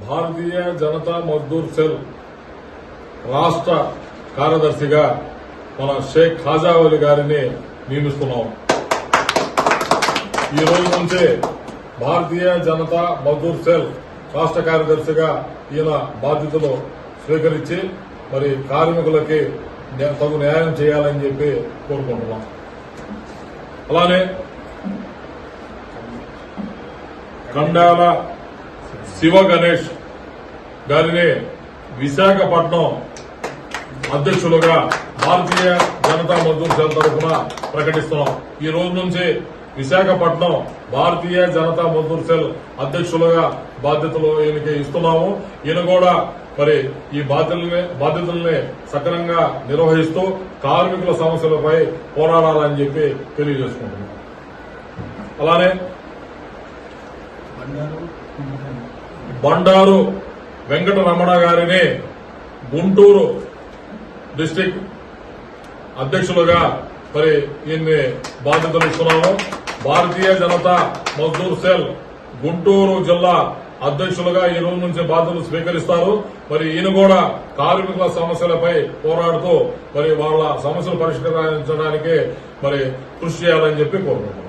Bharatiya Janata Mazdoor cell రాష్ట్ర కార్యదర్శిగా మన షేక్ ఖాజావలి గారిని నియమిస్తున్నాం. ఈ రోజు నుంచే భారతీయ జనతా మజ్దూర్ సెల్ రాష్ట్ర కార్యదర్శిగా ఈయన బాధ్యతలు స్వీకరించి మరి కార్మికులకి తగు న్యాయం చేయాలని చెప్పి కోరుకుంటున్నాం. అలానే కండాల శివ గణేష్ గారిని విశాఖపట్నం అధ్యక్షులుగా భారతీయ జనతా మజ్దూర్ సెల్ తరఫున ప్రకటిస్తున్నాం. ఈ రోజు నుంచి విశాఖపట్నం భారతీయ జనతా మజ్దూర్ సెల్ అధ్యక్షులుగా బాధ్యతలు ఈయనకి ఇస్తున్నాము. ఈయన కూడా మరి ఈ బాధ్యతల్ని సక్రమంగా నిర్వహిస్తూ కార్మికుల సమస్యలపై పోరాడాలని చెప్పి తెలియజేసుకుంటున్నాం. అలానే బండారు వెంకట రమణ గారిని గుంటూరు డిస్టిక్ అధ్యక్షులుగా మరి ఈయన్ని బాధ్యతలు ఇస్తున్నాము. భారతీయ జనతా మజ్దూర్ సెల్ గుంటూరు జిల్లా అధ్యక్షులుగా ఈ రోజు నుంచి బాధ్యతలు స్వీకరిస్తారు. మరి ఈయన కూడా కార్మికుల సమస్యలపై పోరాడుతూ మరి వాళ్ళ సమస్యలు పరిష్కరించడానికి మరి కృషి చేయాలని చెప్పి కోరుకుంటున్నాం.